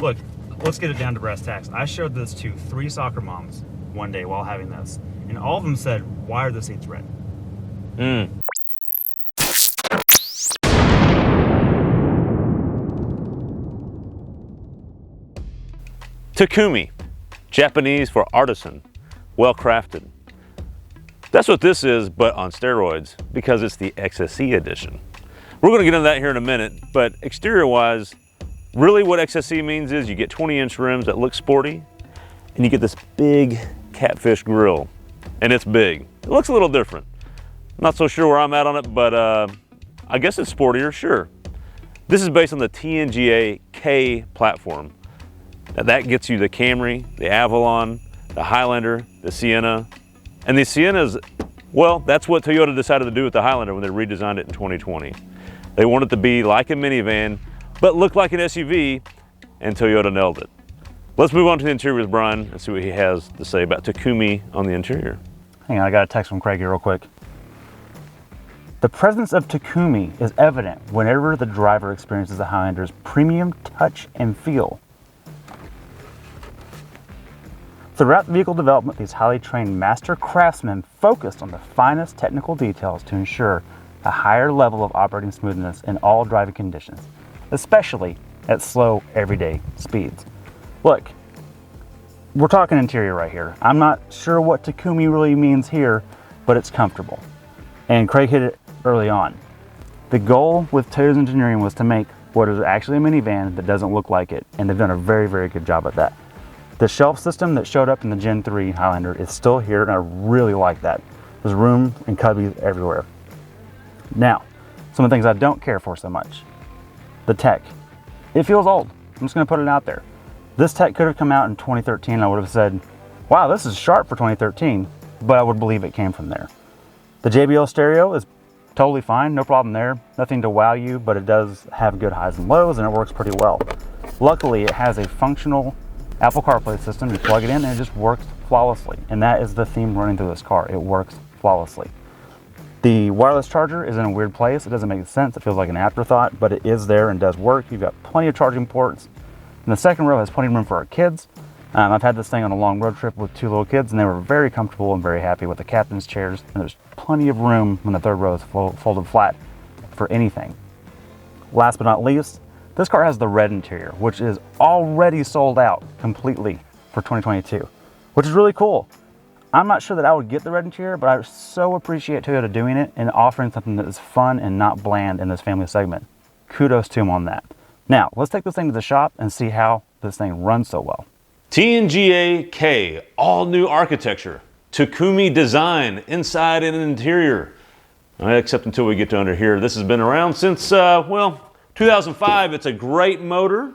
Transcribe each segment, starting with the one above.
Look, let's get it down to brass tacks. I showed this to 3 soccer moms one day while having this, and all of them said, why are the seats red? Takumi, Japanese for artisan, well crafted. That's what this is, but on steroids, because it's the XSE edition. We're going to get into that here in a minute, but exterior wise, really what XSE means is you get 20-inch rims that look sporty, and you get this big catfish grille, and it's big. It looks a little different. Not so sure where I'm at on it, but I guess it's sportier, sure. This is based on the TNGA K platform. Now that gets you the Camry, the Avalon, the Highlander, the Sienna. And the Sienna's, well, that's what Toyota decided to do with the Highlander when they redesigned it in 2020. They wanted it to be like a minivan, but look like an SUV, and Toyota nailed it. Let's move on to the interior with Brian and see what he has to say about Takumi on the interior. Hang on, I got a text from Craig here real quick. The presence of Takumi is evident whenever the driver experiences the Highlander's premium touch and feel. Throughout the vehicle development, these highly trained master craftsmen focused on the finest technical details to ensure a higher level of operating smoothness in all driving conditions, especially at slow, everyday speeds. Look, we're talking interior right here. I'm not sure what Takumi really means here, but it's comfortable. And Craig hit it early on. The goal with Toyota's engineering was to make what is actually a minivan that doesn't look like it, and they've done a very, very good job at that. The shelf system that showed up in the Gen 3 Highlander is still here, and I really like that. There's room and cubbies everywhere. Now, some of the things I don't care for so much. The tech. It feels old. I'm just gonna put it out there. This tech could have come out in 2013, and I would have said, wow, this is sharp for 2013, but I would believe it came from there. The JBL stereo is totally fine, no problem there. Nothing to wow you, but it does have good highs and lows, and it works pretty well. Luckily, it has a functional Apple CarPlay system. You plug it in and it just works flawlessly. And that is the theme running through this car. It works flawlessly. The wireless charger is in a weird place. It doesn't make sense. It feels like an afterthought, but it is there and does work. You've got plenty of charging ports. And the second row has plenty of room for our kids. I've had this thing on a long road trip with 2 little kids, and they were very comfortable and very happy with the captain's chairs. And there's plenty of room when the third row is folded flat for anything. Last but not least, this car has the red interior, which is already sold out completely for 2022, which is really cool. I'm not sure that I would get the red interior, but I so appreciate Toyota doing it and offering something that is fun and not bland in this family segment. Kudos to them on that. Now, let's take this thing to the shop and see how this thing runs so well. TNGA K, all new architecture. Takumi design, inside and interior. Except until we get to under here. This has been around since, well, 2005. It's a great motor.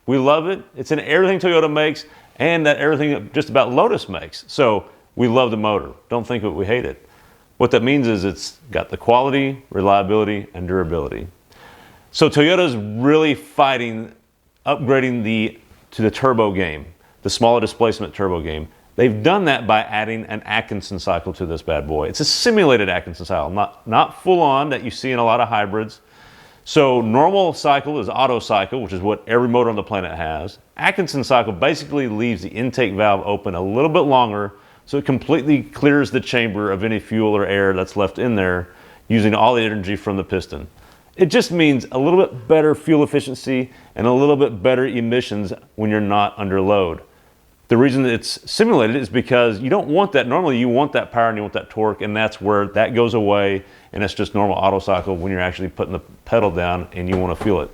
We love it. It's in everything Toyota makes and that everything just about Lotus makes. So we love the motor. Don't think that we hate it. What that means is it's got the quality, reliability, and durability. So Toyota's really fighting, upgrading to the turbo game, the smaller displacement turbo game. They've done that by adding an Atkinson cycle to this bad boy. It's a simulated Atkinson cycle, not full on that you see in a lot of hybrids. So normal cycle is auto cycle, which is what every motor on the planet has. Atkinson cycle basically leaves the intake valve open a little bit longer, so it completely clears the chamber of any fuel or air that's left in there, using all the energy from the piston. It just means a little bit better fuel efficiency and a little bit better emissions when you're not under load. The reason it's simulated is because you don't want that. Normally you want that power and you want that torque, and that's where that goes away, and it's just normal auto cycle when you're actually putting the pedal down and you want to feel it.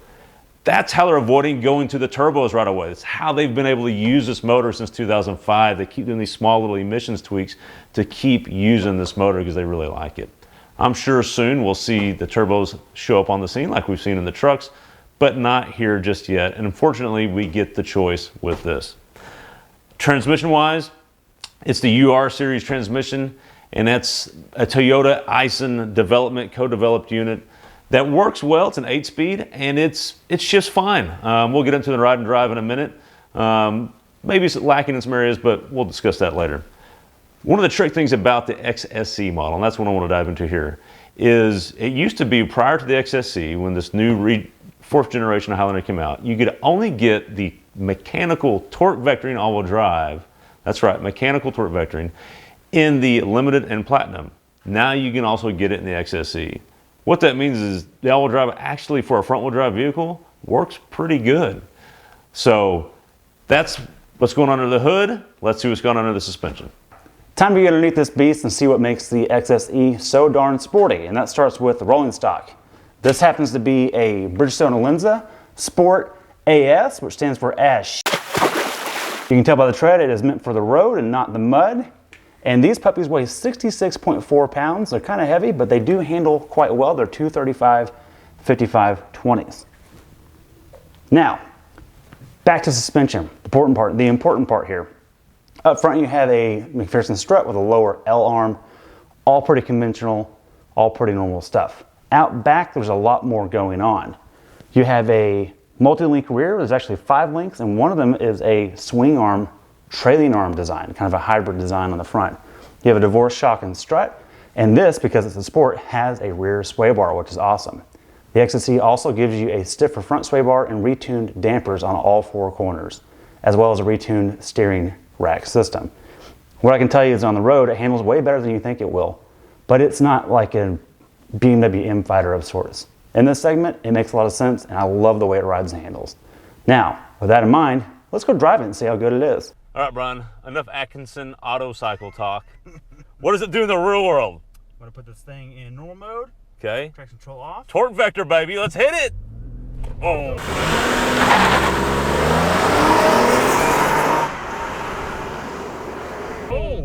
That's how they're avoiding going to the turbos right away. That's how they've been able to use this motor since 2005. They keep doing these small little emissions tweaks to keep using this motor because they really like it. I'm sure soon we'll see the turbos show up on the scene like we've seen in the trucks, but not here just yet. And unfortunately, we get the choice with this. Transmission-wise, it's the UR series transmission, and that's a Toyota Aisin development, co-developed unit that works well. It's an 8-speed, and it shifts fine. We'll get into the ride and drive in a minute. Maybe it's lacking in some areas, but we'll discuss that later. One of the trick things about the XSE model, and that's what I want to dive into here, is it used to be prior to the XSE, when this new 4th generation Highlander came out, you could only get the mechanical torque vectoring all-wheel drive. That's right, mechanical torque vectoring in the Limited and Platinum. Now you can also get it in the XSE. What that means is the all-wheel drive actually for a front-wheel drive vehicle works pretty good. So that's what's going on under the hood. Let's see what's going on under the suspension. Time to get underneath this beast and see what makes the XSE so darn sporty, and that starts with the rolling stock. This happens to be a Bridgestone Alenza Sport AS, which stands for AS. You can tell by the tread it is meant for the road and not the mud. And these puppies weigh 66.4 pounds. They're kind of heavy, but they do handle quite well. They're 235, 55, 20s. Now, back to suspension, the important part here. Up front you have a McPherson strut with a lower L-arm, all pretty conventional, all pretty normal stuff. Out back there's a lot more going on. You have a multi-link rear, there's actually 5 links, and one of them is a swing arm, trailing arm design, kind of a hybrid design on the front. You have a divorce shock and strut, and this, because it's a sport, has a rear sway bar, which is awesome. The XSE also gives you a stiffer front sway bar and retuned dampers on all 4 corners, as well as a retuned steering rack system. What I can tell you is on the road, it handles way better than you think it will, but it's not like a BMW M Fighter of sorts. In this segment, it makes a lot of sense, and I love the way it rides and handles. Now, with that in mind, let's go drive it and see how good it is. All right, Brian, enough Atkinson auto cycle talk. What does it do in the real world? I'm gonna put this thing in normal mode. Okay. Traction control off. Torque vector, baby, let's hit it. Oh.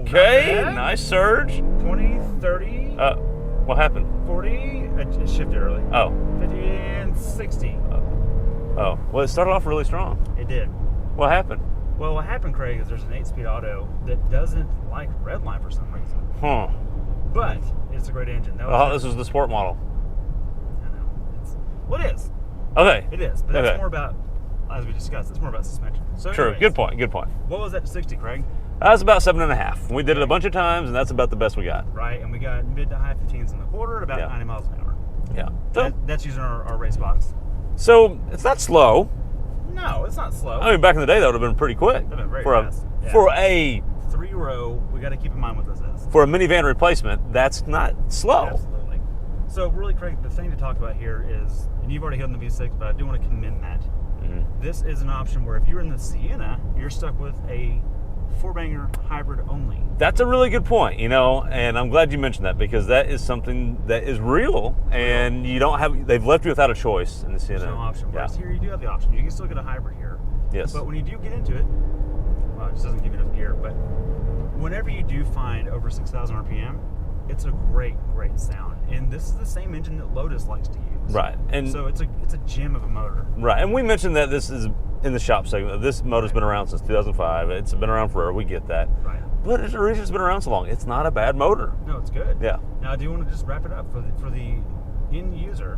Okay, nice surge. 20, 30. What happened? 40, it shifted early. Oh. 50 and 60. Oh, well, it started off really strong. It did. What happened? Well, what happened, Craig, is there's an 8-speed auto that doesn't like redline for some reason. Huh. But it's a great engine. This was the sport model. I know. Well, it is. Okay. It is. But that's more about, as we discussed, it's more about suspension. So True. anyways, Good point. What was that to 60, Craig? That was about 7.5. We did it a bunch of times, and that's about the best we got. Right, and we got mid to high 15s in the quarter at about 90 miles an hour. Yeah. So, that's using our race box. So it's not slow. No, it's not slow. I mean, back in the day, that would have been pretty quick. That would have been very fast. For a 3-row, we got to keep in mind what this is. For a minivan replacement, that's not slow. Absolutely. So really, Craig, the thing to talk about here is, and you've already hit on the V6, but I do want to commend that. Mm-hmm. This is an option where if you're in the Sienna, you're stuck with a 4-banger hybrid only. That's a really good point, and I'm glad you mentioned that because that is something that is real, and they've left you without a choice in the Sienna. There's no option. Whereas here you do have the option. You can still get a hybrid here. Yes. But when you do get into it, well, it just doesn't give you enough gear, but whenever you do find over 6,000 RPM, it's a great sound. And this is the same engine that Lotus likes to use. Right. And so it's a gem of a motor. Right. And we mentioned that this is in the shop segment. This motor's been around since 2005. It's been around forever. We get that. Right. But the reason it's been around so long, it's not a bad motor. No, it's good. Yeah. Now I do want to just wrap it up for the end user.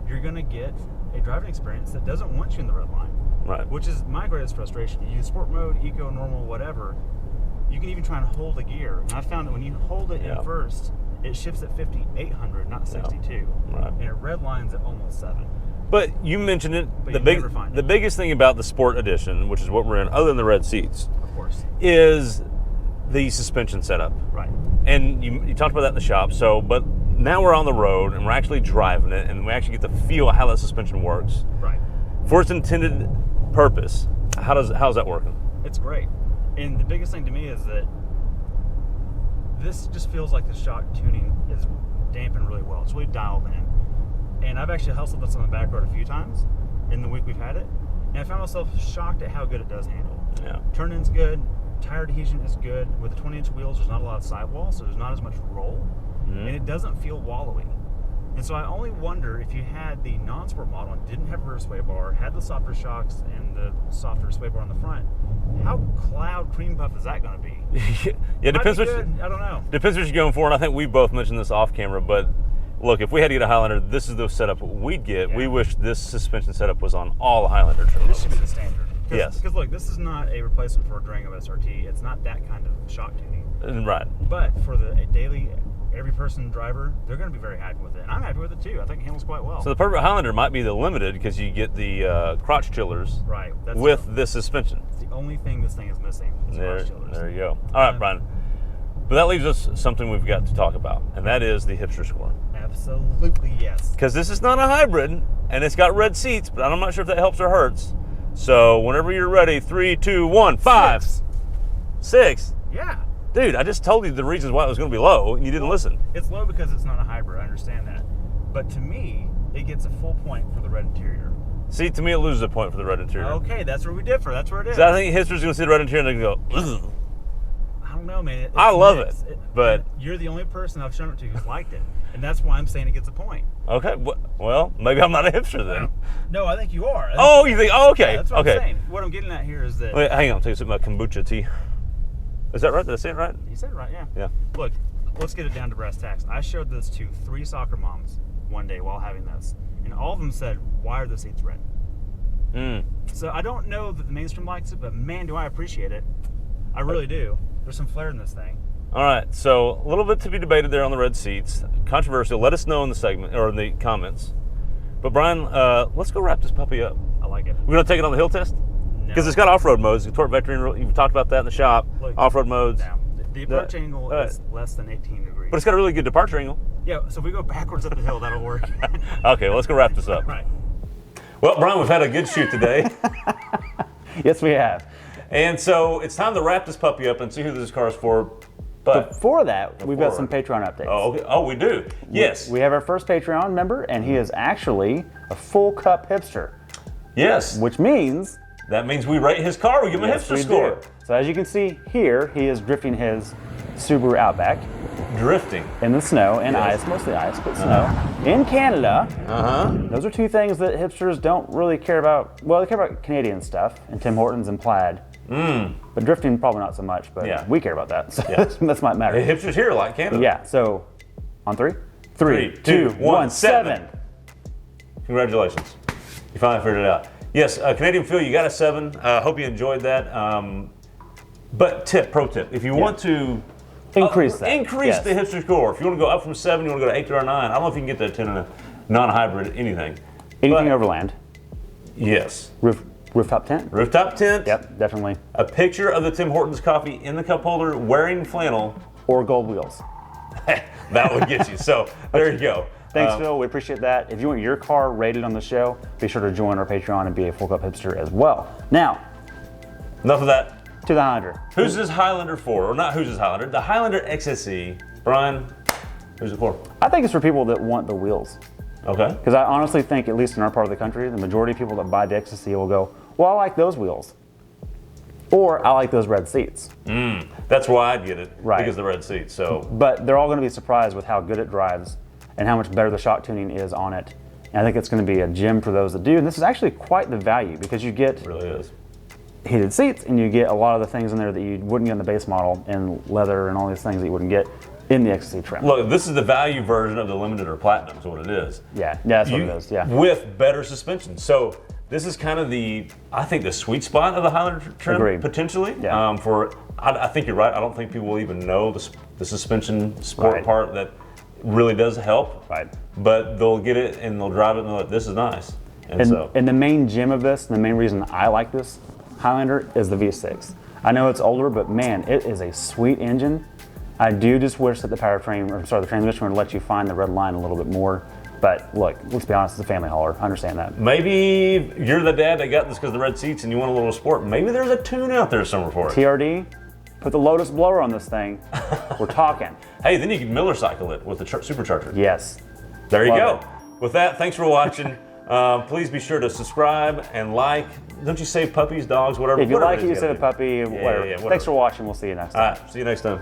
You're going to get a driving experience that doesn't want you in the red line. Right. Which is my greatest frustration. You use sport mode, eco, normal, whatever. You can even try and hold the gear. And I found that when you hold it in first, it shifts at 5,800, not 62. Right. And it red lines at almost 7. But you mentioned it. But the biggest thing about the Sport Edition, which is what we're in, other than the red seats, of course, is the suspension setup. Right. And you talked about that in the shop. But now we're on the road and we're actually driving it, and we actually get to feel how that suspension works. Right. For its intended purpose, how's that working? It's great. And the biggest thing to me is that this just feels like the shock tuning is dampened really well. It's really dialed in. And I've actually hustled this on the back road a few times in the week we've had it. And I found myself shocked at how good it does handle. Yeah. Turn-in's good. Tire adhesion is good. With the 20-inch wheels, there's not a lot of sidewall, so there's not as much roll. Mm-hmm. And it doesn't feel wallowy. And so I only wonder if you had the non-sport model and didn't have a rear sway bar, had the softer shocks and the softer sway bar on the front, how cloud cream puff is that going to be? Yeah, depends what I don't know. Depends what you're going for, and I think we both mentioned this off camera, but look, if we had to get a Highlander, this is the setup we'd get. Yeah. We wish this suspension setup was on all Highlander trims. This should be the standard. Yes. Because look, this is not a replacement for a Durango SRT. It's not that kind of shock tuning. Right. But for a daily, every person driver, they're going to be very happy with it. And I'm happy with it too. I think it handles quite well. So the perfect Highlander might be the limited because you get the crotch chillers right. That's with this suspension. It's the only thing this thing is missing. There you go. All right, Brian. But that leaves us something we've got to talk about, and that is the Hipster Score. Absolutely, yes. Because this is not a hybrid, and it's got red seats, but I'm not sure if that helps or hurts. So whenever you're ready, 3, 2, 1, 5, 6. Yeah. Dude, I just told you the reasons why it was going to be low, and you didn't listen. It's low because it's not a hybrid. I understand that. But to me, it gets a full point for the red interior. See, to me, it loses a point for the red interior. Okay, that's where we differ. That's where it is. So I think Hipster's going to see the red interior and they're going to go, ugh. I don't know, man. I love it, but you're the only person I've shown it to who's liked it, and that's why I'm saying it gets a point. Okay, well, maybe I'm not a hipster then. No, I think you are. Oh, you think? Oh, okay. Yeah, that's what okay. I'm saying. What I'm getting at here is that. Wait, hang on. I'll tell you something about kombucha tea. Is that right? Did I say it right? You said it right, yeah. Yeah. Look, let's get it down to brass tacks. I showed this to 3 soccer moms one day while having this, and all of them said, "Why are the seats red?" So I don't know that the mainstream likes it, but man, do I appreciate it. I really do. There's some flair in this thing. All right, so a little bit to be debated there on the red seats. Controversial. Let us know in the segment or in the comments. But Brian, let's go wrap this puppy up. I like it. We're gonna take it on the hill test because it's got off-road modes. The Torque Vectoring. You've talked about that in the shop. Off-road modes. Now, the approach angle is less than 18 degrees. But it's got a really good departure angle. Yeah, so if we go backwards up the hill, that'll work. Okay, well, let's go wrap this up. Right. Well, Brian, we've had a good shoot today. Yes, we have. And so it's time to wrap this puppy up and see who this car is for. But before that, we've got some Patreon updates. Oh, okay. Oh, we do. Yes. We have our first Patreon member, and he is actually a full cup hipster. Yes. Which means... That means we rate his car. We give him a Hipster Score. Do. So as you can see here, he is drifting his Subaru Outback. Drifting. In the snow and ice, mostly ice, but snow. In Canada. Those are two things that hipsters don't really care about. Well, they care about Canadian stuff, and Tim Hortons and plaid. But drifting, probably not so much, but we care about that. So that's might matter. The hipsters here like Canada. Yeah, so on 3? 3, 2, 1, 7. Congratulations. You finally figured it out. Yes, Canadian Feel, you got a 7. Hope you enjoyed that. But pro tip, if you want to increase the Hipster Score, if you want to go up from 7, you want to go to 8 or 9, I don't know if you can get that 10 in a non-hybrid anything. Anything overland. Yes. Rooftop tent? Rooftop tent. Yep, definitely. A picture of the Tim Hortons coffee in the cup holder wearing flannel. Or gold wheels. That would get you. So there you go. Thanks, Phil. We appreciate that. If you want your car rated on the show, be sure to join our Patreon and be a full cup hipster as well. Now, enough of that. To the Highlander. Who's this Highlander for? Or not who's this Highlander? The Highlander XSE. Brian, who's it for? I think it's for people that want the wheels. Okay. Because I honestly think, at least in our part of the country, the majority of people that buy the XSE will go, well, I like those wheels. Or I like those red seats. That's why I'd get it. Right. Because of the red seats. So. But they're all going to be surprised with how good it drives and how much better the shock tuning is on it. And I think it's going to be a gem for those that do. And this is actually quite the value because you get it really is. Heated seats and you get a lot of the things in there that you wouldn't get in the base model, and leather and all these things that you wouldn't get in the XSE trim. Look, this is the value version of the Limited or Platinum is what it is. Yeah, that's what it is, yeah. With better suspension. So this is kind of I think the sweet spot of the Highlander trim. Agreed. Potentially. Yeah. I think you're right. I don't think people will even know the suspension sport part that really does help. Right. But they'll get it and they'll drive it and they're like, this is nice. And the main gem of this, and the main reason I like this Highlander is the V6. I know it's older, but man, it is a sweet engine. I do just wish that the the transmission would let you find the red line a little bit more. But look, let's be honest, it's a family hauler. I understand that. Maybe you're the dad that got this because of the red seats and you want a little sport. Maybe there's a tune out there somewhere for it. TRD, put the Lotus blower on this thing. We're talking. Hey, then you can Miller cycle it with the supercharger. Yes. There you go. With that, thanks for watching. Please be sure to subscribe and like. Don't you say puppies, dogs, whatever? If you like it, you say say the puppy, whatever. whatever. Thanks for watching. We'll see you next time. All right, see you next time.